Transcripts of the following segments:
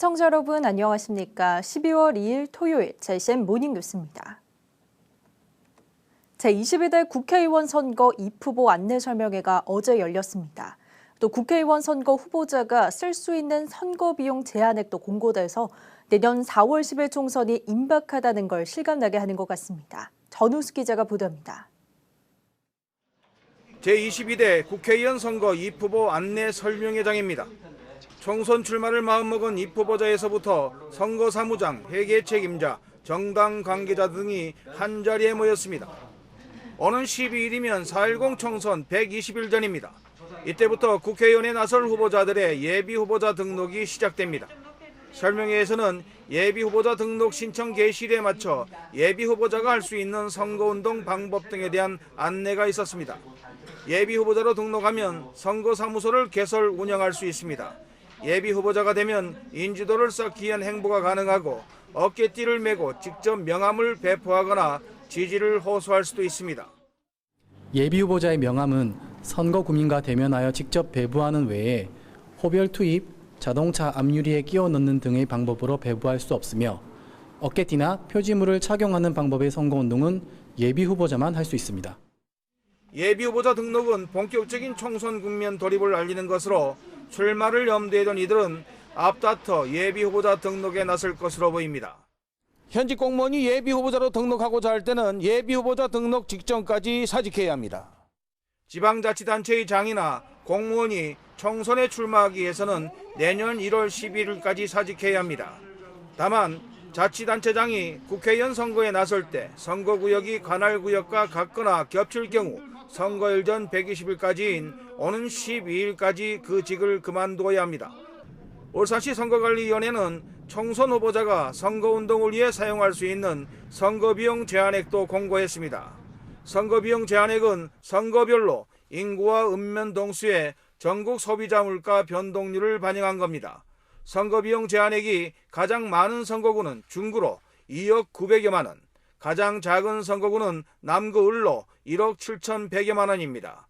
시청자 여러분 안녕하십니까? 12월 2일 토요일 JCN 모닝 뉴스입니다. 제22대 국회의원 선거 입후보 안내 설명회가 어제 열렸습니다. 또 국회의원 선거 후보자가 쓸 수 있는 선거 비용 제한액도 공고돼서 내년 4월 10일 총선이 임박하다는 걸 실감나게 하는 것 같습니다. 전우수 기자가 보도합니다. 제22대 국회의원 선거 입후보 안내 설명회장입니다. 총선 출마를 마음먹은 입후보자에서부터 선거사무장, 회계 책임자, 정당 관계자 등이 한자리에 모였습니다. 오는 12일이면 4.10 총선 120일 전입니다. 이때부터 국회의원에 나설 후보자들의 예비후보자 등록이 시작됩니다. 설명회에서는 예비후보자 등록 신청 개시일에 맞춰 예비후보자가 할 수 있는 선거운동 방법 등에 대한 안내가 있었습니다. 예비후보자로 등록하면 선거사무소를 개설 운영할 수 있습니다. 예비후보자가 되면 인지도를 쌓기 위한 행보가 가능하고 어깨띠를 메고 직접 명함을 배포하거나 지지를 호소할 수도 있습니다. 예비후보자의 명함은 선거구민과 대면하여 직접 배부하는 외에 호별 투입, 자동차 앞유리에 끼워 넣는 등의 방법으로 배부할 수 없으며 어깨띠나 표지물을 착용하는 방법의 선거운동은 예비후보자만 할 수 있습니다. 예비후보자 등록은 본격적인 총선 국면 돌입을 알리는 것으로 출마를 염두에 둔 이들은 앞다퉈 예비후보자 등록에 나설 것으로 보입니다. 현직 공무원이 예비후보자로 등록하고자 할 때는 예비후보자 등록 직전까지 사직해야 합니다. 지방자치단체의 장이나 공무원이 총선에 출마하기 위해서는 내년 1월 11일까지 사직해야 합니다. 다만 자치단체장이 국회의원 선거에 나설 때 선거구역이 관할구역과 같거나 겹칠 경우 선거일 전 120일까지인 오는 12일까지 그 직을 그만두어야 합니다. 울산시 선거관리위원회는 총선 후보자가 선거운동을 위해 사용할 수 있는 선거비용 제한액도 공고했습니다. 선거비용 제한액은 선거별로 인구와 읍면 동수의 전국 소비자 물가 변동률을 반영한 겁니다. 선거비용 제한액이 가장 많은 선거구는 중구로 2억 900여만 원, 가장 작은 선거구는 남구 을로 1억 7,100여만 원입니다.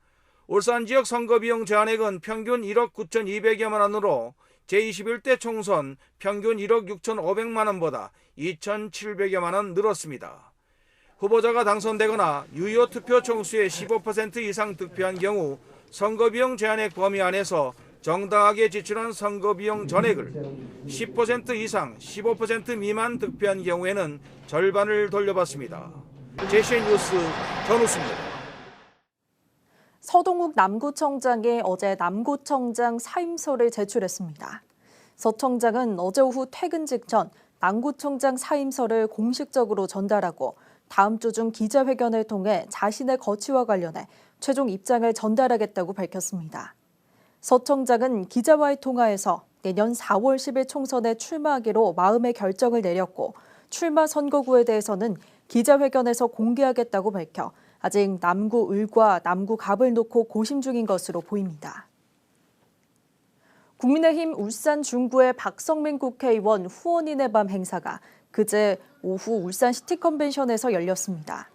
울산 지역 선거비용 제한액은 평균 1억 9,200여만 원으로 제21대 총선 평균 1억 6,500만 원보다 2,700여만 원 늘었습니다. 후보자가 당선되거나 유효 투표 총수의 15% 이상 득표한 경우 선거비용 제한액 범위 안에서 정당하게 지출한 선거비용 전액을 10% 이상 15% 미만 득표한 경우에는 절반을 돌려받습니다. JCN 뉴스 전우수입니다. 서동욱 남구청장이 어제 남구청장 사임서를 제출했습니다. 서 청장은 어제 오후 퇴근 직전 남구청장 사임서를 공식적으로 전달하고 다음 주 중 기자회견을 통해 자신의 거취와 관련해 최종 입장을 전달하겠다고 밝혔습니다. 서 청장은 기자와의 통화에서 내년 4월 10일 총선에 출마하기로 마음의 결정을 내렸고 출마 선거구에 대해서는 기자회견에서 공개하겠다고 밝혀 아직 남구 을과 남구 갑을 놓고 고심 중인 것으로 보입니다. 국민의힘 울산 중구의 박성민 국회의원 후원인의 밤 행사가 그제 오후 울산 시티컨벤션에서 열렸습니다.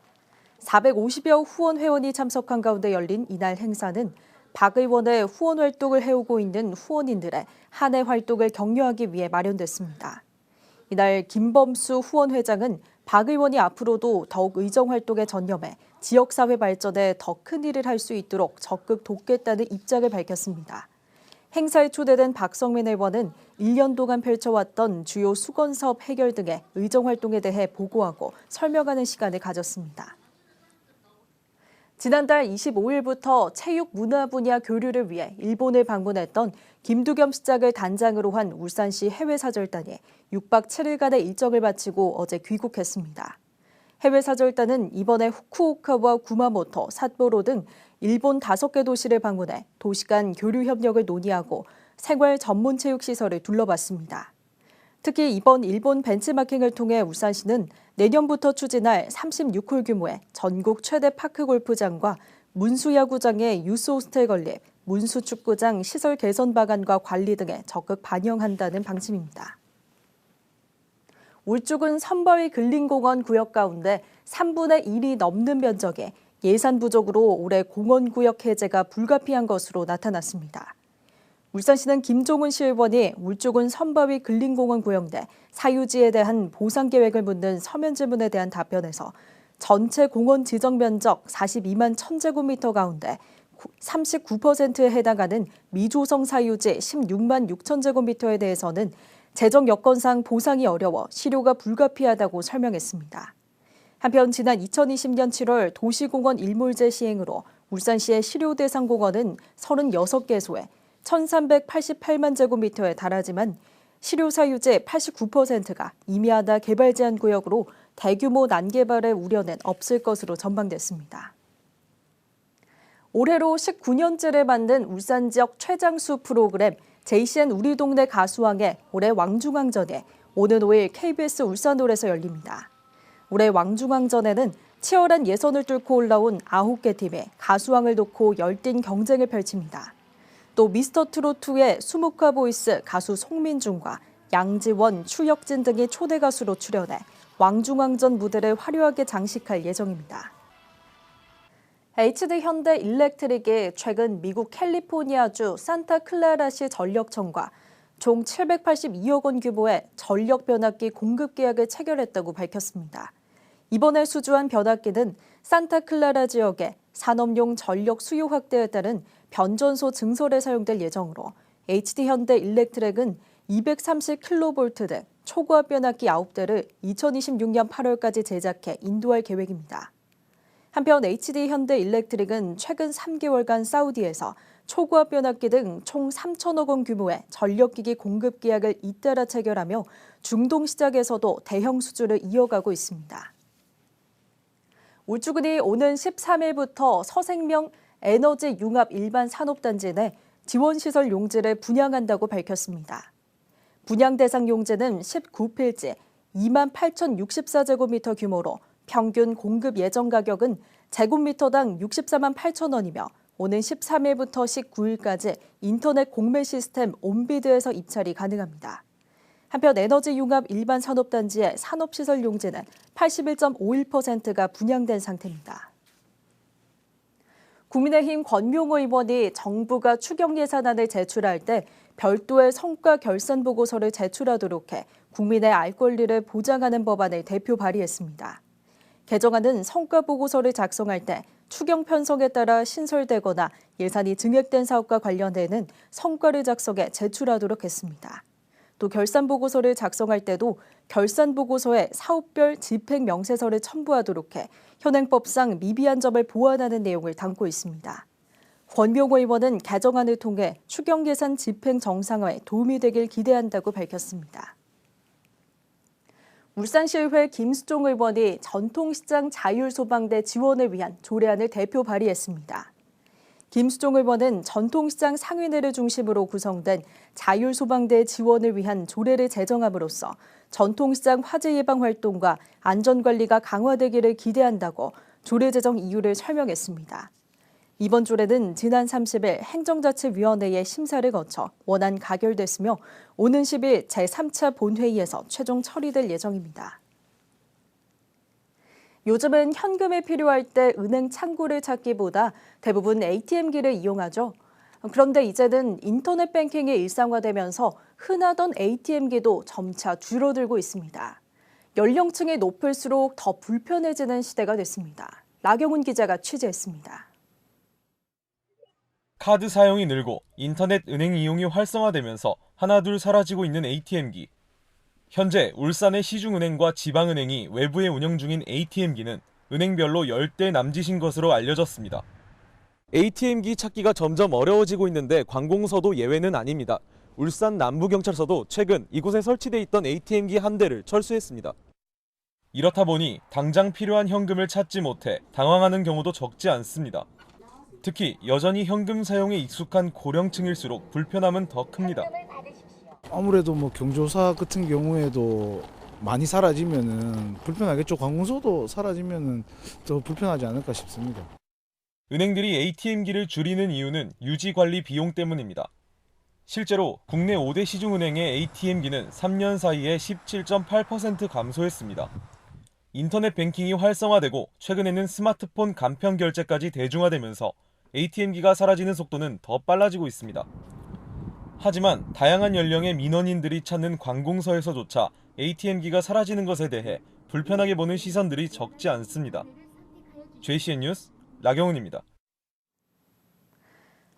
450여 후원 회원이 참석한 가운데 열린 이날 행사는 박 의원의 후원 활동을 해오고 있는 후원인들의 한 해 활동을 격려하기 위해 마련됐습니다. 이날 김범수 후원회장은 박 의원이 앞으로도 더욱 의정 활동에 전념해 지역사회 발전에 더 큰 일을 할 수 있도록 적극 돕겠다는 입장을 밝혔습니다. 행사에 초대된 박성민 의원은 1년 동안 펼쳐왔던 주요 수건사업 해결 등의 의정 활동에 대해 보고하고 설명하는 시간을 가졌습니다. 지난달 25일부터 체육 문화 분야 교류를 위해 일본을 방문했던 김두겸 시장을 단장으로 한 울산시 해외사절단이 6박 7일간의 일정을 마치고 어제 귀국했습니다. 해외사절단은 이번에 후쿠오카와 구마모토, 삿포로 등 일본 5개 도시를 방문해 도시 간 교류 협력을 논의하고 생활 전문 체육 시설을 둘러봤습니다. 특히 이번 일본 벤치마킹을 통해 울산시는 내년부터 추진할 36홀 규모의 전국 최대 파크 골프장과 문수야구장의 유스 호스텔 건립, 문수축구장 시설 개선 방안과 관리 등에 적극 반영한다는 방침입니다. 울주군 선바위 근린공원 구역 가운데 3분의 1이 넘는 면적에 예산 부족으로 올해 공원구역 해제가 불가피한 것으로 나타났습니다. 울산시는 김종훈 시의원이 울주군 선바위 근린공원 구형대 사유지에 대한 보상 계획을 묻는 서면 질문에 대한 답변에서 전체 공원 지정 면적 42만 1000제곱미터 가운데 39%에 해당하는 미조성 사유지 16만 6천제곱미터에 대해서는 재정 여건상 보상이 어려워 실효가 불가피하다고 설명했습니다. 한편 지난 2020년 7월 도시공원 일몰제 시행으로 울산시의 실효 대상 공원은 36개소에 1,388만 제곱미터에 달하지만 실효 사유지 89%가 임야하다 개발 제한 구역으로 대규모 난개발의 우려는 없을 것으로 전망됐습니다. 올해로 19년째를 맞는 울산 지역 최장수 프로그램 JCN 우리 동네 가수왕의 올해 왕중왕전이 오는 5일 KBS 울산홀에서 열립니다. 올해 왕중왕전에는 치열한 예선을 뚫고 올라온 9개 팀이 가수왕을 놓고 열띤 경쟁을 펼칩니다. 또 미스터트롯2의 수묵화 보이스 가수 송민준과 양지원, 추혁진 등이 초대 가수로 출연해 왕중왕전 무대를 화려하게 장식할 예정입니다. HD 현대 일렉트릭이 최근 미국 캘리포니아주 산타클라라시 전력청과 총 782억 원 규모의 전력 변압기 공급 계약을 체결했다고 밝혔습니다. 이번에 수주한 변압기는 산타클라라 지역의 산업용 전력 수요 확대에 따른 변전소 증설에 사용될 예정으로 HD 현대 일렉트릭은 230kV 등 초고압 변압기 9대를 2026년 8월까지 제작해 인도할 계획입니다. 한편 HD 현대 일렉트릭은 최근 3개월간 사우디에서 초고압 변압기 등 총 3천억 원 규모의 전력기기 공급 계약을 잇따라 체결하며 중동 시장에서도 대형 수주를 이어가고 있습니다. 울주군이 오는 13일부터 서생명 에너지 융합 일반 산업단지 내 지원시설 용지를 분양한다고 밝혔습니다. 분양 대상 용지는 19필지 2만 8,064제곱미터 규모로 평균 공급 예정 가격은 제곱미터당 64만 8천 원이며 오는 13일부터 19일까지 인터넷 공매 시스템 온비드에서 입찰이 가능합니다. 한편 에너지 융합 일반 산업단지의 산업시설 용지는 81.51%가 분양된 상태입니다. 국민의힘 권명호 의원이 정부가 추경 예산안을 제출할 때 별도의 성과 결산 보고서를 제출하도록 해 국민의 알 권리를 보장하는 법안을 대표 발의했습니다. 개정안은 성과 보고서를 작성할 때 추경 편성에 따라 신설되거나 예산이 증액된 사업과 관련되는 성과를 작성해 제출하도록 했습니다. 또 결산보고서를 작성할 때도 결산보고서에 사업별 집행 명세서를 첨부하도록 해 현행법상 미비한 점을 보완하는 내용을 담고 있습니다. 권명호 의원은 개정안을 통해 추경 예산 집행 정상화에 도움이 되길 기대한다고 밝혔습니다. 울산시의회 김수종 의원이 전통시장 자율소방대 지원을 위한 조례안을 대표 발의했습니다. 김수종 의원은 전통시장 상인회를 중심으로 구성된 자율소방대 지원을 위한 조례를 제정함으로써 전통시장 화재 예방 활동과 안전관리가 강화되기를 기대한다고 조례 제정 이유를 설명했습니다. 이번 조례는 지난 30일 행정자치위원회의 심사를 거쳐 원안 가결됐으며 오는 10일 제3차 본회의에서 최종 처리될 예정입니다. 요즘은 현금이 필요할 때 은행 창구를 찾기보다 대부분 ATM기를 이용하죠. 그런데 이제는 인터넷 뱅킹이 일상화되면서 흔하던 ATM기도 점차 줄어들고 있습니다. 연령층이 높을수록 더 불편해지는 시대가 됐습니다. 나경훈 기자가 취재했습니다. 카드 사용이 늘고 인터넷 은행 이용이 활성화되면서 하나둘 사라지고 있는 ATM기. 현재 울산의 시중은행과 지방은행이 외부에 운영 중인 ATM기는 은행별로 10대 남짓인 것으로 알려졌습니다. ATM기 찾기가 점점 어려워지고 있는데 관공서도 예외는 아닙니다. 울산 남부경찰서도 최근 이곳에 설치돼 있던 ATM기 한 대를 철수했습니다. 이렇다 보니 당장 필요한 현금을 찾지 못해 당황하는 경우도 적지 않습니다. 특히 여전히 현금 사용에 익숙한 고령층일수록 불편함은 더 큽니다. 아무래도 경조사 같은 경우에도 많이 사라지면은 불편하겠죠. 관공서도 사라지면은 더 불편하지 않을까 싶습니다. 은행들이 ATM기를 줄이는 이유는 유지 관리 비용 때문입니다. 실제로 국내 5대 시중은행의 ATM기는 3년 사이에 17.8% 감소했습니다. 인터넷 뱅킹이 활성화되고 최근에는 스마트폰 간편 결제까지 대중화되면서 ATM기가 사라지는 속도는 더 빨라지고 있습니다. 2018년 하지만 다양한 연령의 민원인들이 찾는 관공서에서조차 ATM기가 사라지는 것에 대해 불편하게 보는 시선들이 적지 않습니다. JCN 뉴스 나경훈입니다.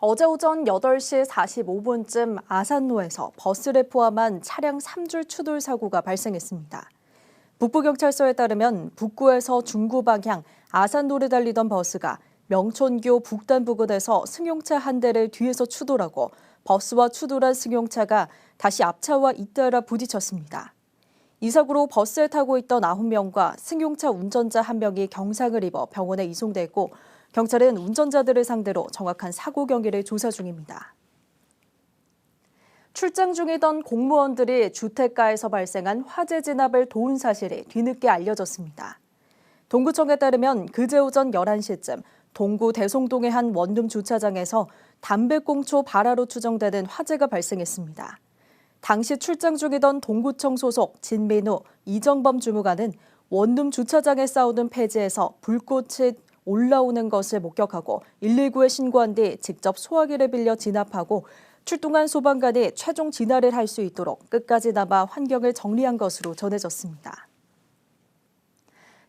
어제 오전 8시 45분쯤 아산로에서 버스를 포함한 차량 3줄 추돌 사고가 발생했습니다. 북부경찰서에 따르면 북구에서 중구 방향 아산로를 달리던 버스가 명촌교 북단 부근에서 승용차 한 대를 뒤에서 추돌하고 버스와 추돌한 승용차가 다시 앞차와 잇따라 부딪혔습니다. 이 사고로 버스에 타고 있던 9명과 승용차 운전자 1명이 경상을 입어 병원에 이송됐고 경찰은 운전자들을 상대로 정확한 사고 경위를 조사 중입니다. 출장 중이던 공무원들이 주택가에서 발생한 화재 진압을 도운 사실이 뒤늦게 알려졌습니다. 동구청에 따르면 그제 오전 11시쯤 동구 대송동의 한 원룸 주차장에서 담배꽁초 발화로 추정되는 화재가 발생했습니다. 당시 출장 중이던 동구청 소속 진민우, 이정범 주무관은 원룸 주차장에 쌓아둔 폐지에서 불꽃이 올라오는 것을 목격하고 119에 신고한 뒤 직접 소화기를 빌려 진압하고 출동한 소방관이 최종 진화를 할 수 있도록 끝까지 남아 환경을 정리한 것으로 전해졌습니다.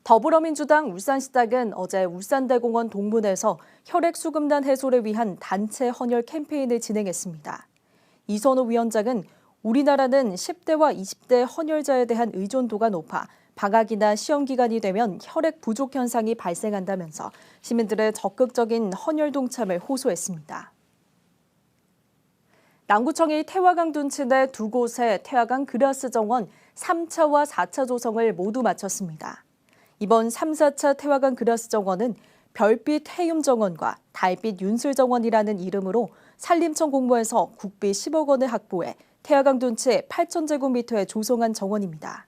더불어민주당 울산시당은 어제 울산대공원 동문에서 혈액수급난 해소를 위한 단체 헌혈 캠페인을 진행했습니다. 이선호 위원장은 우리나라는 10대와 20대 헌혈자에 대한 의존도가 높아 방학이나 시험 기간이 되면 혈액 부족 현상이 발생한다면서 시민들의 적극적인 헌혈 동참을 호소했습니다. 남구청이 태화강 둔치 내 두 곳의 태화강 그라스 정원 3차와 4차 조성을 모두 마쳤습니다. 이번 3, 4차 태화강 그라스 정원은 별빛 해움 정원과 달빛 윤슬 정원이라는 이름으로 산림청 공모해서 국비 10억 원을 확보해 태화강 둔치 8,000제곱미터에 조성한 정원입니다.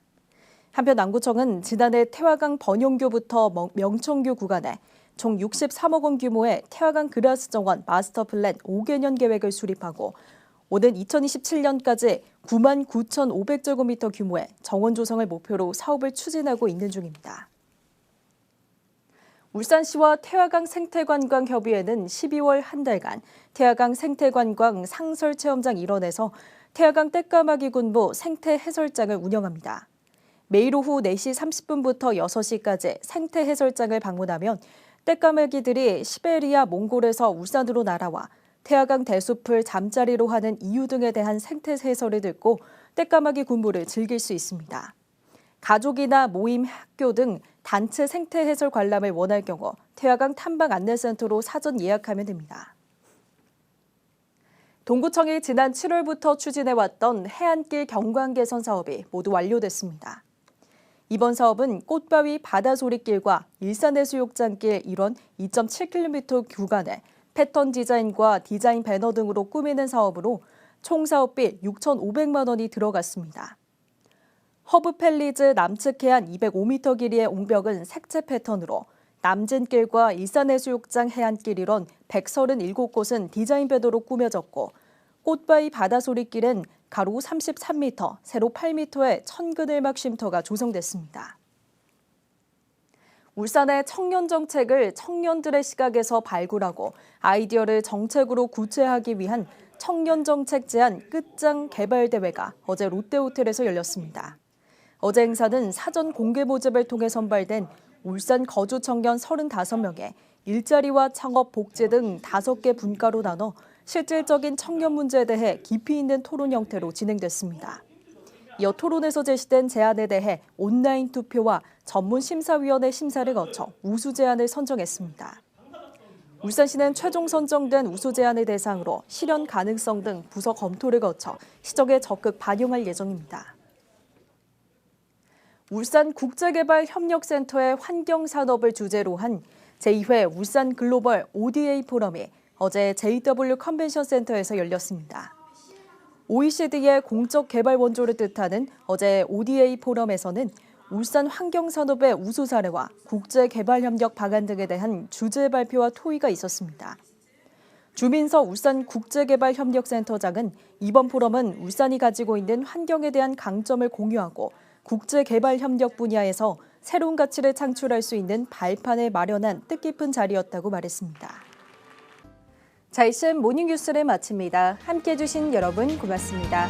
한편 남구청은 지난해 태화강 번용교부터 명청교 구간에 총 63억 원 규모의 태화강 그라스 정원 마스터 플랜 5개년 계획을 수립하고 오는 2027년까지 99,500제곱미터 규모의 정원 조성을 목표로 사업을 추진하고 있는 중입니다. 울산시와 태화강 생태관광협의회는 12월 한 달간 태화강 생태관광 상설체험장 일원에서 태화강 떼까마귀 군부 생태해설장을 운영합니다. 매일 오후 4시 30분부터 6시까지 생태해설장을 방문하면 떼까마귀들이 시베리아, 몽골에서 울산으로 날아와 태화강 대숲을 잠자리로 하는 이유 등에 대한 생태해설을 듣고 떼까마귀 군부를 즐길 수 있습니다. 가족이나 모임, 학교 등 단체 생태해설 관람을 원할 경우 태화강 탐방 안내센터로 사전 예약하면 됩니다. 동구청이 지난 7월부터 추진해왔던 해안길 경관 개선 사업이 모두 완료됐습니다. 이번 사업은 꽃바위 바다소리길과 일산해수욕장길 일원 2.7km 구간에 패턴 디자인과 디자인 배너 등으로 꾸미는 사업으로 총 사업비 6,500만 원이 들어갔습니다. 허브펠리즈 남측 해안 205m 길이의 옹벽은 색채 패턴으로 남진길과 일산해수욕장 해안길 일원 137곳은 디자인 배도로 꾸며졌고 꽃바위 바다소리길은 가로 33m, 세로 8m의 천그늘막 쉼터가 조성됐습니다. 울산의 청년 정책을 청년들의 시각에서 발굴하고 아이디어를 정책으로 구체화하기 위한 청년 정책 제안 끝장 개발 대회가 어제 롯데호텔에서 열렸습니다. 어제 행사는 사전 공개 모집을 통해 선발된 울산 거주 청년 35명에 일자리와 창업, 복지 등 5개 분과로 나눠 실질적인 청년 문제에 대해 깊이 있는 토론 형태로 진행됐습니다. 이어 토론에서 제시된 제안에 대해 온라인 투표와 전문 심사위원회 심사를 거쳐 우수 제안을 선정했습니다. 울산시는 최종 선정된 우수 제안을 대상으로 실현 가능성 등 부서 검토를 거쳐 시정에 적극 반영할 예정입니다. 울산국제개발협력센터의 환경산업을 주제로 한 제2회 울산 글로벌 ODA 포럼이 어제 JW 컨벤션 센터에서 열렸습니다. OECD의 공적 개발 원조를 뜻하는 어제 ODA 포럼에서는 울산 환경산업의 우수 사례와 국제개발협력 방안 등에 대한 주제 발표와 토의가 있었습니다. 주민서 울산국제개발협력센터장은 이번 포럼은 울산이 가지고 있는 환경에 대한 강점을 공유하고 국제개발협력 분야에서 새로운 가치를 창출할 수 있는 발판을 마련한 뜻깊은 자리였다고 말했습니다. 자, 이쯤 모닝뉴스를 마칩니다. 함께해 주신 여러분 고맙습니다.